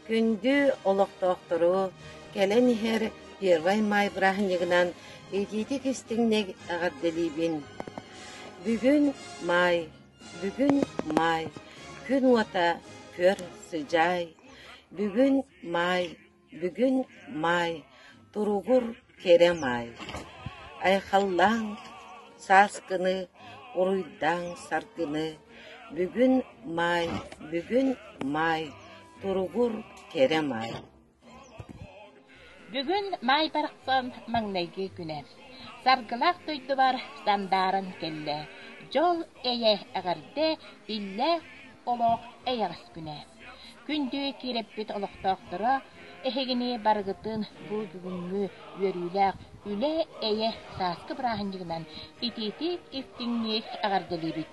Күндү олоқтоқтыру, кәлен ихер первай май брахынығынан ететі кестіңнег ағадделибін. Бүгін май, күн ота көр сыжай. Бүгін май, туругур кере май. Айхаллаң саскыны, уруйдаң саркыны. Бүгін май, туругур кере май. Бүгін май барақсан маңнайғы күнә. Саргылақ тойды бар стандарын келі. Жол әйе әғірде билле олық әйіғіз күнә. Күнді кереппет олықтақтыра, әхегіне барғытын бұл бүгінгі өріләқ үлі әйе сасқы бірағынжығынан итетік ефтіңнек әғірделі біт.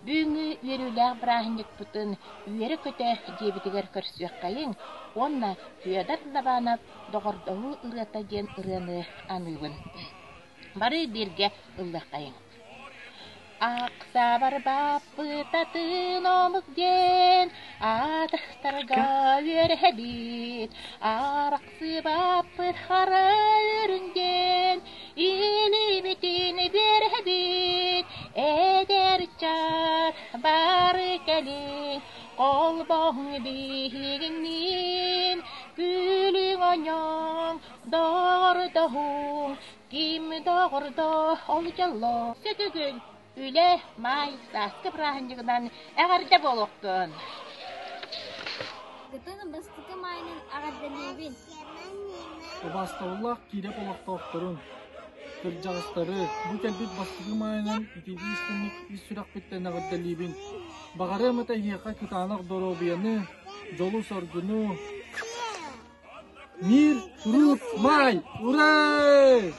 Бүгінгі өріләқ бірағынжық бұтын үйері көті жебітігер көрсуек қайын, онна күйадар лабанап доғырдауы ұрата ден ұраны ануығын. Бары берге ұллақ қайын. Ақса бар бапы татын омық ден, атықтарға өрәбет. Арақсы бапы қара өрінген, илі бетін берәбет. Әдер чар бары кәлің, қол боң бейгіңнен. Күлің оңың, доғырдағың, кем доғырда ол жалла. Сөтігін үлі май сасқы бірағынжығынан әғарда болуқтын. Гытын бастықы майның ағарделебін. Обастауллах киреп олақтауқтырын. Кір жағыстары, бұл кәлбет бастықы майынан итеге істемек ис сұрақ беттен ағарделебін. Бағары мұта еқа күтанақ доробияны, жолу соргыну. Мир, фрут, май! Урай!